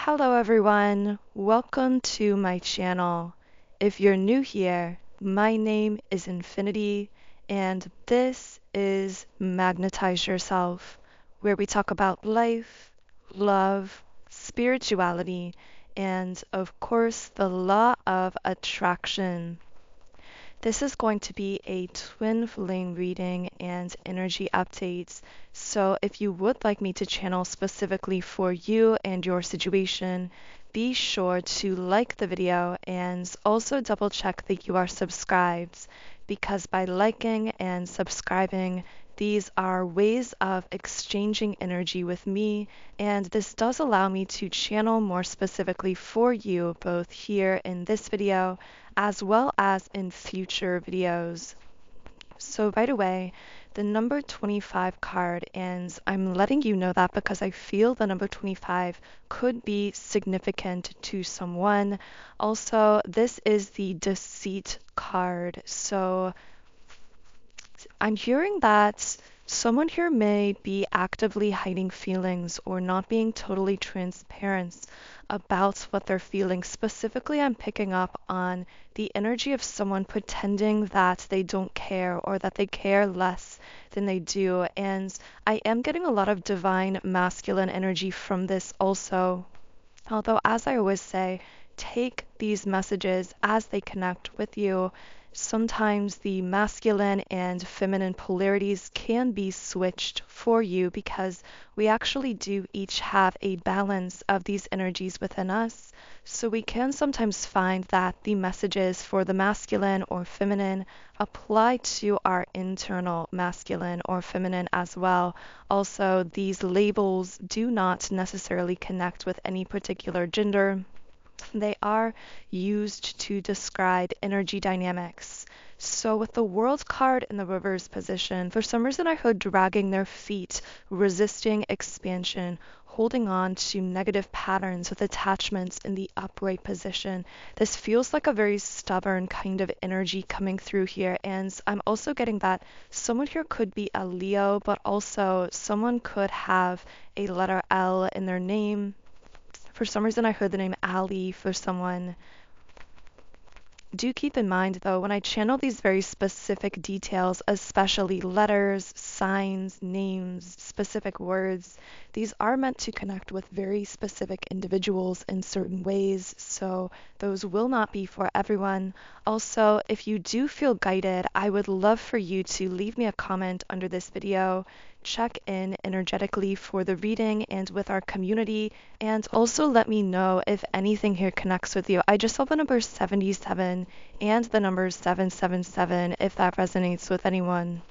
Hello everyone, welcome to my channel. If you're new here, my name is Infinity and this is Magnetize Yourself, where we talk about life, love, spirituality, and of course the law of attraction. This is going to be a twin flame reading and energy updates. So if you would like me to channel specifically for you and your situation, be sure to like the video and also double check that you are subscribed, because by liking and subscribing, these are ways of exchanging energy with me, and this does allow me to channel more specifically for you both here in this video as well as in future videos. So right away, the number 25 card, and I'm letting you know that because I feel the number 25 could be significant to someone. Also, this is the Deceit card. So I'm hearing that someone here may be actively hiding feelings or not being totally transparent about what they're feeling. Specifically, I'm picking up on the energy of someone pretending that they don't care or that they care less than they do. And I am getting a lot of divine masculine energy from this also. Although, as I always say, take these messages as they connect with you. Sometimes the masculine and feminine polarities can be switched for you because we actually do each have a balance of these energies within us. So we can sometimes find that the messages for the masculine or feminine apply to our internal masculine or feminine as well. Also, these labels do not necessarily connect with any particular gender. They are used to describe energy dynamics. So with the World card in the reverse position, for some reason I heard dragging their feet, resisting expansion, holding on to negative patterns with attachments in the upright position. This feels like a very stubborn kind of energy coming through here, and I'm also getting that someone here could be a Leo, but also someone could have a letter L in their name. For some reason, I heard the name Ali for someone. Do keep in mind, though, when I channel these very specific details, especially letters, signs, names, specific words, these are meant to connect with very specific individuals in certain ways, so those will not be for everyone. Also, if you do feel guided, I would love for you to leave me a comment under this video, check in energetically for the reading and with our community, and also let me know if anything here connects with you. I just saw the number 77 and the number 777 if that resonates with anyone.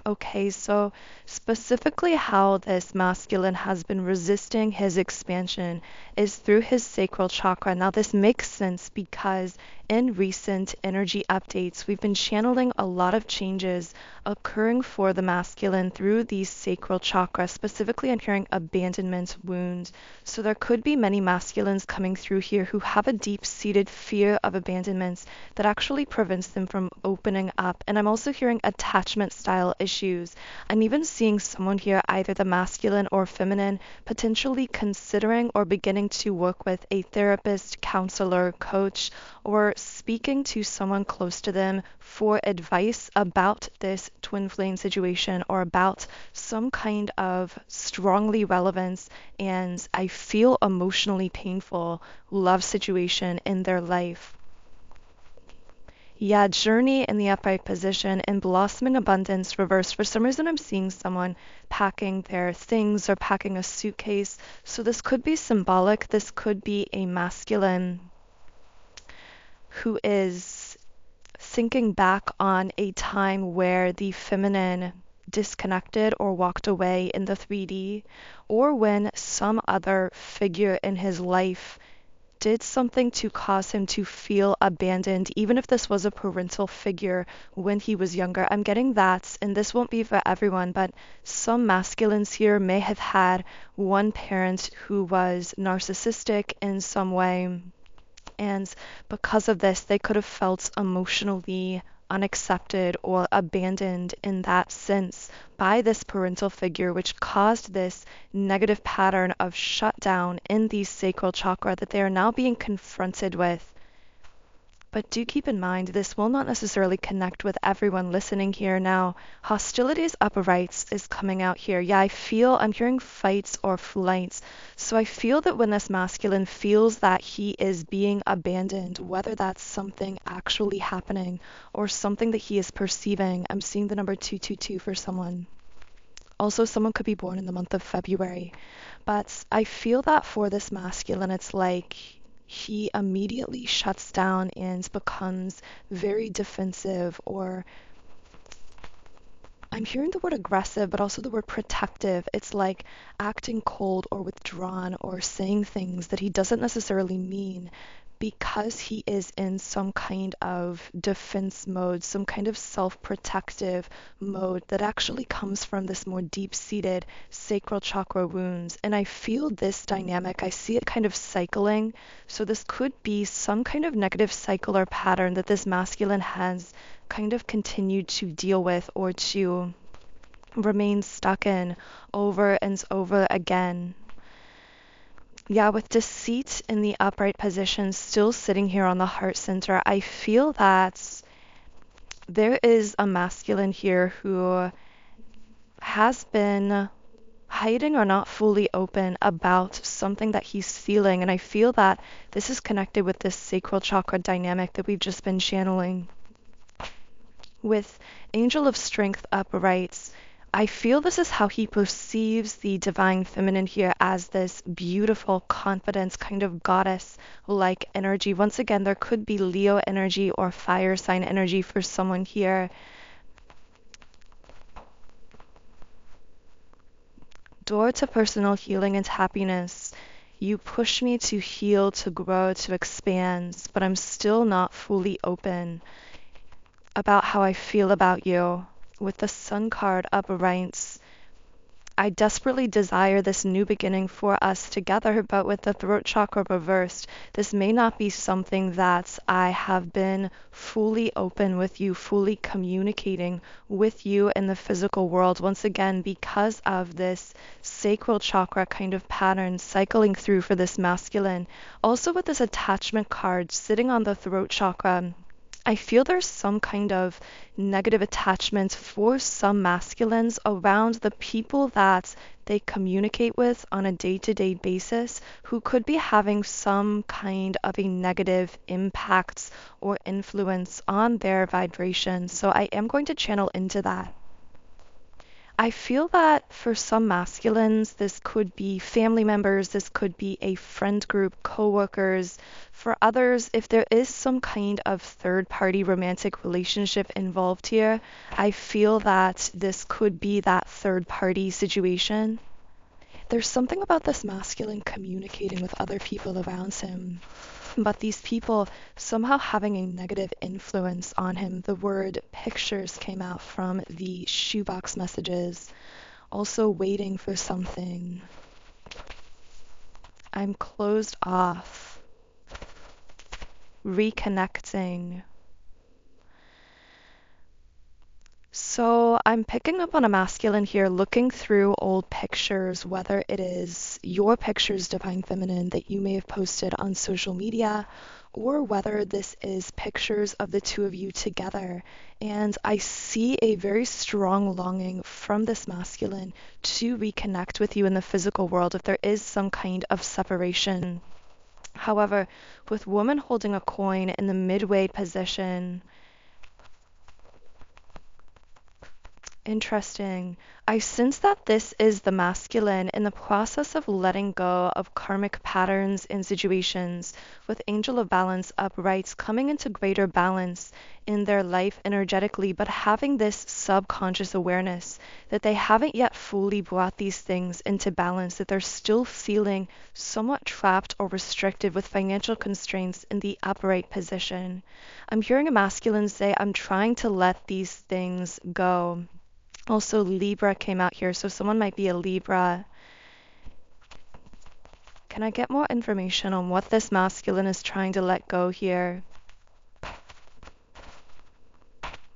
Okay, so specifically how this masculine has been resisting his expansion is through his sacral chakra. Now, this makes sense because in recent energy updates, we've been channeling a lot of changes occurring for the masculine through the sacral chakra. Specifically, I'm hearing abandonment wound. So there could be many masculines coming through here who have a deep-seated fear of abandonment that actually prevents them from opening up. And I'm also hearing attachment style issues. I'm even seeing someone here, either the masculine or feminine, potentially considering or beginning to work with a therapist, counselor, coach, or speaking to someone close to them for advice about this twin flame situation or about some kind of strongly relevant and I feel emotionally painful love situation in their life. Yeah, journey in the upright position and blossoming abundance reverse. For some reason, I'm seeing someone packing their things or packing a suitcase. So this could be symbolic. This could be a masculine who is thinking back on a time where the feminine disconnected or walked away in the 3D, or when some other figure in his life did something to cause him to feel abandoned, even if this was a parental figure when he was younger. I'm getting that, and this won't be for everyone, but some masculines here may have had one parent who was narcissistic in some way. And because of this, they could have felt emotionally unaccepted or abandoned in that sense by this parental figure, which caused this negative pattern of shutdown in the sacral chakra that they are now being confronted with. But do keep in mind, this will not necessarily connect with everyone listening here now. Hostilities uprights is coming out here. Yeah, I'm hearing fights or flights. So I feel that when this masculine feels that he is being abandoned, whether that's something actually happening or something that he is perceiving, I'm seeing the number 222 for someone. Also, someone could be born in the month of February. But I feel that for this masculine, it's like he immediately shuts down and becomes very defensive, or I'm hearing the word aggressive, but also the word protective. It's like acting cold or withdrawn or saying things that he doesn't necessarily mean because he is in some kind of defense mode, some kind of self-protective mode that actually comes from this more deep-seated sacral chakra wounds. And I feel this dynamic. I see it kind of cycling. So this could be some kind of negative cycle or pattern that this masculine has kind of continued to deal with or to remain stuck in over and over again. Yeah, with deceit in the upright position still sitting here on the heart center, I feel that there is a masculine here who has been hiding or not fully open about something that he's feeling. And I feel that this is connected with this sacral chakra dynamic that we've just been channeling. With Angel of Strength uprights, I feel this is how he perceives the divine feminine here, as this beautiful confidence kind of goddess-like energy. Once again, there could be Leo energy or fire sign energy for someone here. Door to personal healing and happiness. You push me to heal, to grow, to expand, but I'm still not fully open about how I feel about you. With the Sun card uprights, I desperately desire this new beginning for us together, but with the throat chakra reversed, this may not be something that I have been fully open with you, fully communicating with you in the physical world. Once again, because of this sacral chakra kind of pattern cycling through for this masculine. Also with this attachment card sitting on the throat chakra, I feel there's some kind of negative attachment for some masculines around the people that they communicate with on a day-to-day basis, who could be having some kind of a negative impact or influence on their vibration. So I am going to channel into that. I feel that for some masculines, this could be family members, this could be a friend group, coworkers. For others, if there is some kind of third-party romantic relationship involved here, I feel that this could be that third-party situation. There's something about this masculine communicating with other people around him, but these people somehow having a negative influence on him. The word pictures came out from the shoebox messages. Also waiting for something. I'm closed off. Reconnecting. So I'm picking up on a masculine here, looking through old pictures, whether it is your pictures, Divine Feminine, that you may have posted on social media, or whether this is pictures of the two of you together. And I see a very strong longing from this masculine to reconnect with you in the physical world if there is some kind of separation. However, with woman holding a coin in the midway position, interesting. I sense that this is the masculine in the process of letting go of karmic patterns and situations, with Angel of Balance uprights coming into greater balance in their life energetically, but having this subconscious awareness that they haven't yet fully brought these things into balance, that they're still feeling somewhat trapped or restricted with financial constraints in the upright position. I'm hearing a masculine say, I'm trying to let these things go. Also, Libra came out here, so someone might be a Libra. Can I get more information on what this masculine is trying to let go here?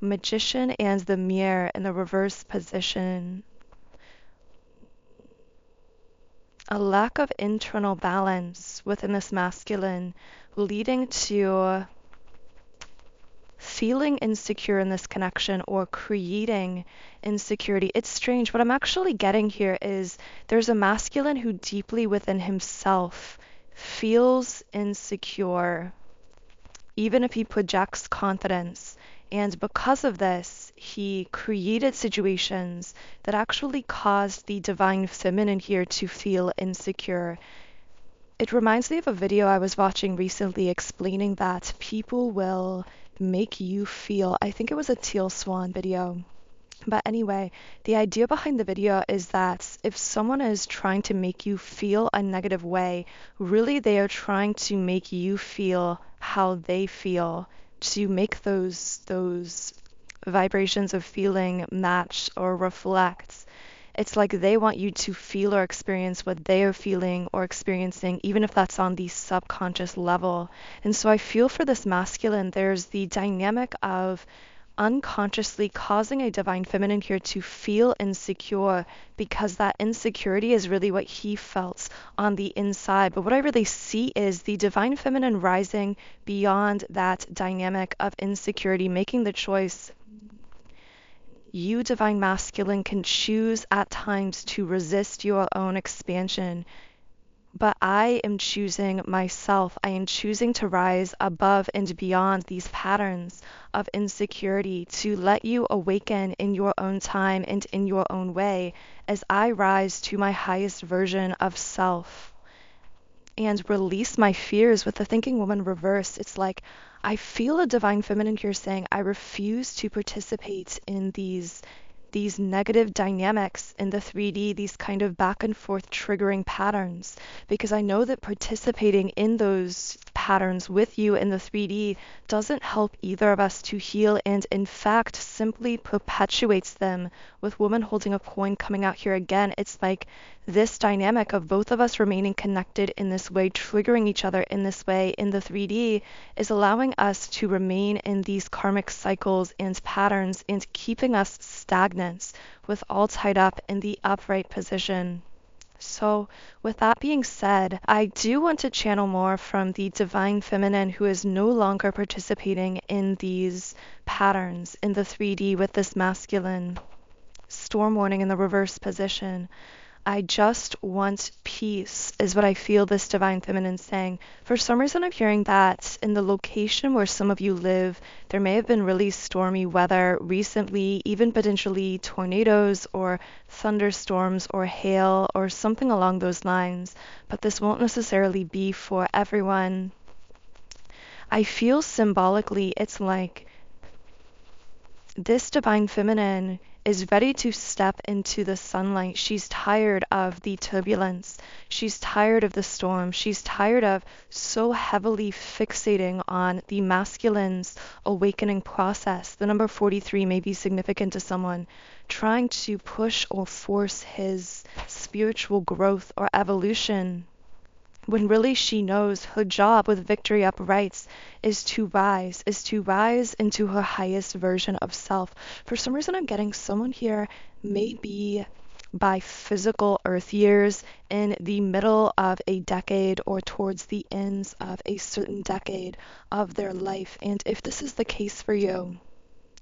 Magician and the mirror in the reverse position. A lack of internal balance within this masculine, leading to feeling insecure in this connection or creating insecurity. It's strange. What I'm actually getting here is there's a masculine who deeply within himself feels insecure, even if he projects confidence. And because of this, he created situations that actually caused the divine feminine here to feel insecure. It reminds me of a video I was watching recently explaining that people will make you feel, I think it was a Teal Swan video. But anyway, the idea behind the video is that if someone is trying to make you feel a negative way, really they are trying to make you feel how they feel, to make those vibrations of feeling match or reflect. It's like they want you to feel or experience what they are feeling or experiencing, even if that's on the subconscious level. And so I feel for this masculine, there's the dynamic of unconsciously causing a divine feminine here to feel insecure, because that insecurity is really what he felt on the inside. But what I really see is the divine feminine rising beyond that dynamic of insecurity, making the choice. You, divine masculine, can choose at times to resist your own expansion, but I am choosing myself. I am choosing to rise above and beyond these patterns of insecurity, to let you awaken in your own time and in your own way as I rise to my highest version of self and release my fears. With the thinking woman reverse, it's like I feel a divine feminine here saying, I refuse to participate in these negative dynamics in the 3D, these kind of back and forth triggering patterns, because I know that participating in those patterns with you in the 3D doesn't help either of us to heal, and in fact simply perpetuates them. With woman holding a coin coming out here again, it's like this dynamic of both of us remaining connected in this way, triggering each other in this way in the 3D, is allowing us to remain in these karmic cycles and patterns and keeping us stagnant, with all tied up in the upright position. So with that being said, I do want to channel more from the divine feminine who is no longer participating in these patterns in the 3D with this masculine. Storm warning in the reverse position. I just want peace, is what I feel this divine feminine saying. For some reason, I'm hearing that in the location where some of you live, there may have been really stormy weather recently, even potentially tornadoes or thunderstorms or hail or something along those lines. But this won't necessarily be for everyone. I feel symbolically it's like this divine feminine is ready to step into the sunlight. She's tired of the turbulence. She's tired of the storm. She's tired of so heavily fixating on the masculine's awakening process. The number 43 may be significant to someone trying to push or force his spiritual growth or evolution, when really she knows her job with Victory Uprights is to rise into her highest version of self. For some reason, I'm getting someone here, maybe by physical earth years, in the middle of a decade or towards the ends of a certain decade of their life. And if this is the case for you,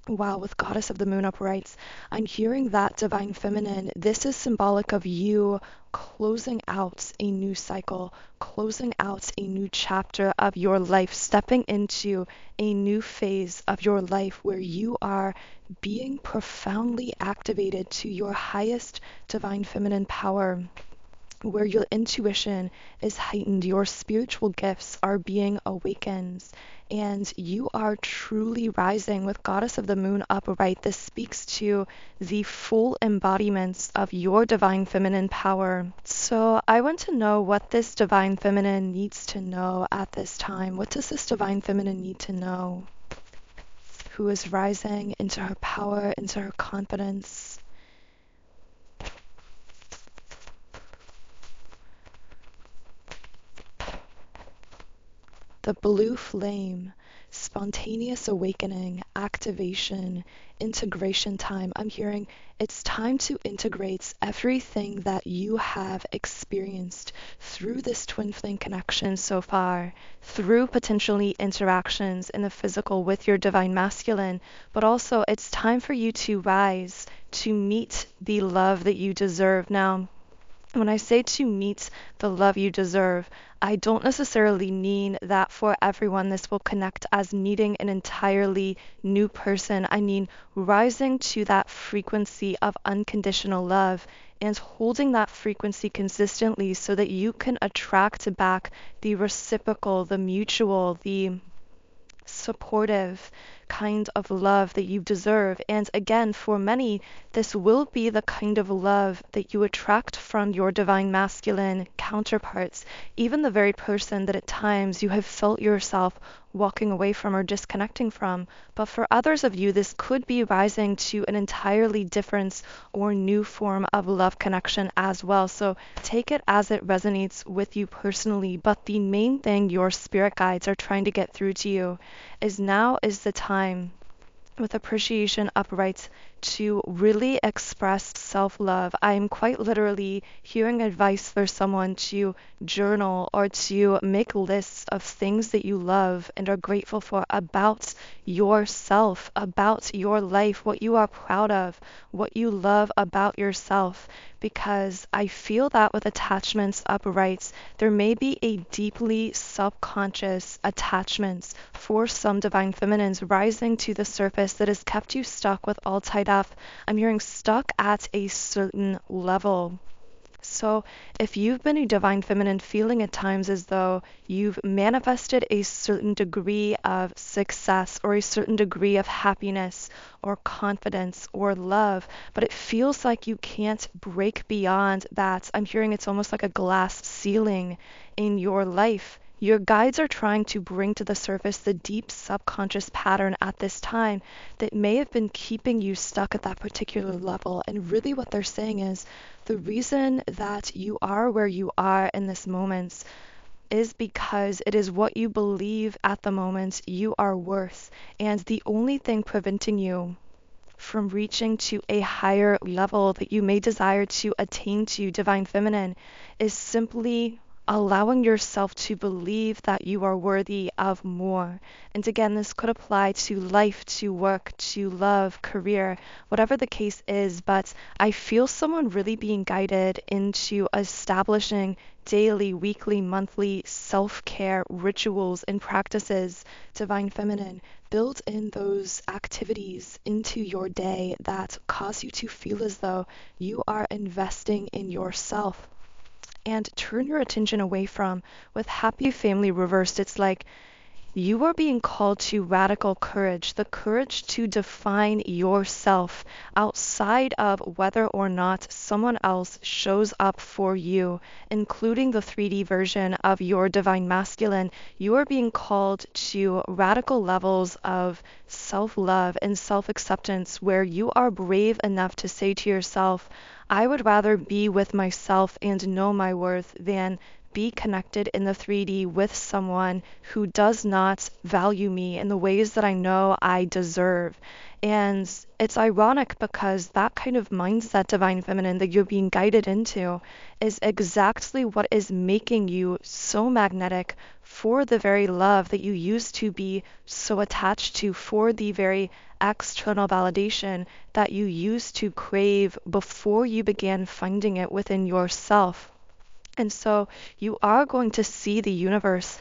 wow, with Goddess of the Moon uprights, I'm hearing that divine feminine. This is symbolic of you closing out a new cycle, closing out a new chapter of your life, stepping into a new phase of your life where you are being profoundly activated to your highest divine feminine power, where your intuition is heightened, your spiritual gifts are being awakened, and you are truly rising with Goddess of the Moon upright. This speaks to the full embodiments of your divine feminine power. So I want to know what this divine feminine needs to know at this time. What does this divine feminine need to know? Who is rising into her power, into her confidence? the blue flame, spontaneous awakening, activation, integration time. I'm hearing it's time to integrate everything that you have experienced through this twin flame connection so far, through potentially interactions in the physical with your divine masculine, but also it's time for you to rise to meet the love that you deserve. Now, when I say to meet the love you deserve, I don't necessarily mean that for everyone this will connect as meeting an entirely new person. I mean rising to that frequency of unconditional love and holding that frequency consistently so that you can attract back the reciprocal, the mutual, the supportive kind of love that you deserve. And again, for many, this will be the kind of love that you attract from your divine masculine counterparts, even the very person that at times you have felt yourself walking away from or disconnecting from. But for others of you, this could be rising to an entirely different or new form of love connection as well. So take it as it resonates with you personally. But the main thing your spirit guides are trying to get through to you is now is the time, with appreciation upright, to really express self-love. I am quite literally hearing advice for someone to journal or to make lists of things that you love and are grateful for about yourself, about your life, what you are proud of, what you love about yourself. Because I feel that with attachments upright, there may be a deeply subconscious attachment for some divine feminines rising to the surface that has kept you stuck with all tied up. I'm hearing stuck at a certain level. So if you've been a divine feminine feeling at times as though you've manifested a certain degree of success or a certain degree of happiness or confidence or love, but it feels like you can't break beyond that, I'm hearing it's almost like a glass ceiling in your life. Your guides are trying to bring to the surface the deep subconscious pattern at this time that may have been keeping you stuck at that particular level. And really what they're saying is the reason that you are where you are in this moment is because it is what you believe at the moment you are worth. And the only thing preventing you from reaching to a higher level that you may desire to attain to, divine feminine, is simply allowing yourself to believe that you are worthy of more. And again, this could apply to life, to work, to love, career, whatever the case is. But I feel someone really being guided into establishing daily, weekly, monthly self-care rituals and practices, divine feminine. Build in those activities into your day that cause you to feel as though you are investing in yourself. And turn your attention away from, with happy family reversed, it's like you are being called to radical courage, the courage to define yourself outside of whether or not someone else shows up for you, including the 3D version of your divine masculine. You are being called to radical levels of self-love and self-acceptance where you are brave enough to say to yourself, I would rather be with myself and know my worth than be connected in the 3D with someone who does not value me in the ways that I know I deserve. And it's ironic because that kind of mindset, divine feminine, that you're being guided into is exactly what is making you so magnetic for the very love that you used to be so attached to, for the very external validation that you used to crave before you began finding it within yourself. And so you are going to see the universe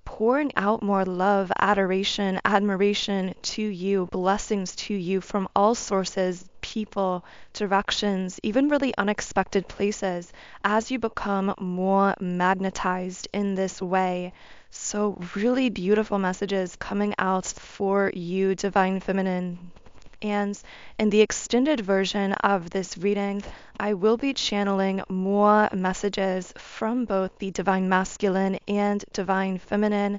pouring out more love, adoration, admiration to you, blessings to you from all sources, people, directions, even really unexpected places as you become more magnetized in this way. So really beautiful messages coming out for you, divine feminine. And in the extended version of this reading, I will be channeling more messages from both the divine masculine and divine feminine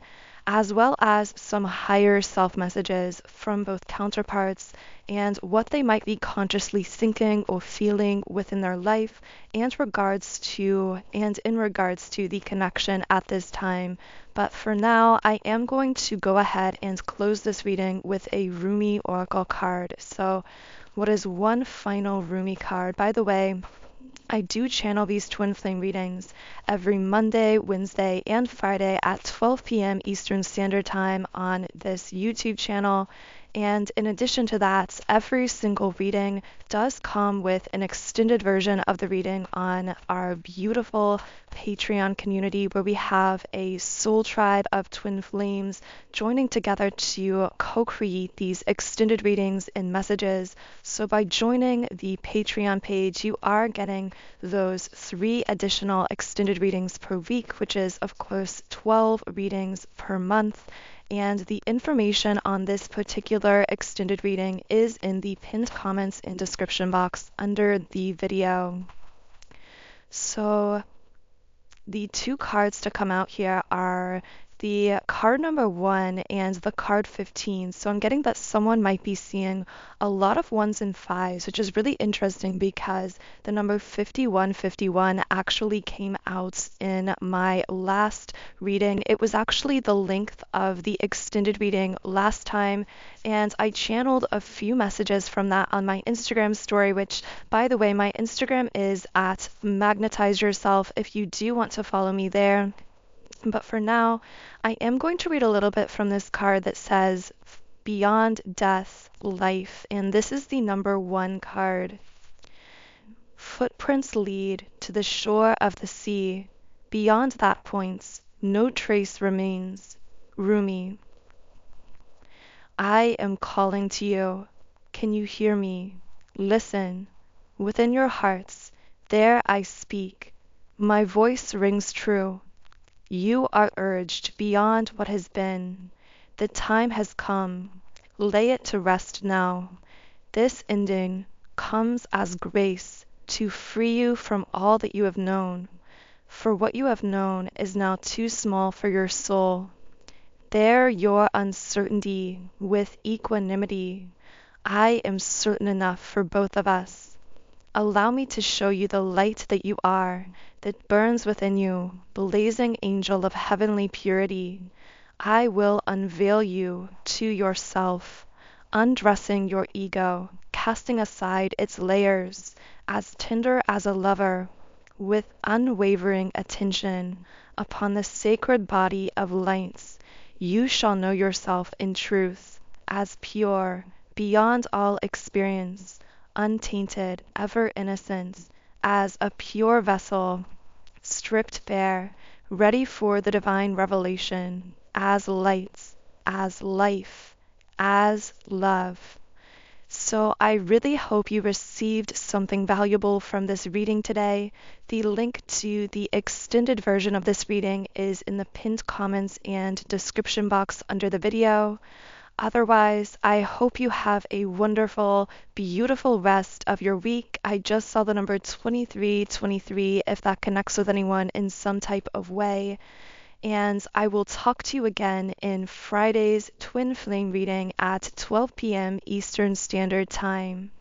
as well as some higher self messages from both counterparts and what they might be consciously thinking or feeling within their life and in regards to the connection at this time. But for now, I am going to go ahead and close this reading with a Rumi Oracle card. So what is one final Rumi card? By the way, I do channel these twin flame readings every Monday, Wednesday, and Friday at 12 p.m. Eastern Standard Time on this YouTube channel. And in addition to that, every single reading does come with an extended version of the reading on our beautiful Patreon community, where we have a soul tribe of twin flames joining together to co-create these extended readings and messages. So by joining the Patreon page, you are getting those 3 additional extended readings per week, which is of course 12 readings per month. And the information on this particular extended reading is in the pinned comments and description box under the video. So the 2 cards to come out here are the card number 1 and the card 15. So I'm getting that someone might be seeing a lot of 1s and 5s, which is really interesting because the number 5151 actually came out in my last reading. It was actually the length of the extended reading last time, and I channeled a few messages from that on my Instagram story, which, by the way, my Instagram is at Magnetize Yourself if you do want to follow me there. But for now, I am going to read a little bit from this card that says Beyond Death, Life, and this is the number 1 card. Footprints lead to the shore of the sea. Beyond that point, no trace remains. Rumi. I am calling to you. Can you hear me? Listen. Within your hearts, there I speak. My voice rings true. You are urged beyond what has been. The time has come. Lay it to rest now. This ending comes as grace to free you from all that you have known. For what you have known is now too small for your soul. There your uncertainty with equanimity. I am certain enough for both of us. Allow me to show you the light that you are, that burns within you, blazing angel of heavenly purity. I will unveil you to yourself, undressing your ego, casting aside its layers, as tender as a lover, with unwavering attention upon the sacred body of lights. You shall know yourself in truth, as pure, beyond all experience, untainted, ever innocent, as a pure vessel, stripped bare, ready for the divine revelation, as light, as life, as love. So I really hope you received something valuable from this reading today. The link to the extended version of this reading is in the pinned comments and description box under the video. Otherwise, I hope you have a wonderful, beautiful rest of your week. I just saw the number 2323 if that connects with anyone in some type of way. And I will talk to you again in Friday's Twin Flame reading at 12 p.m. Eastern Standard Time.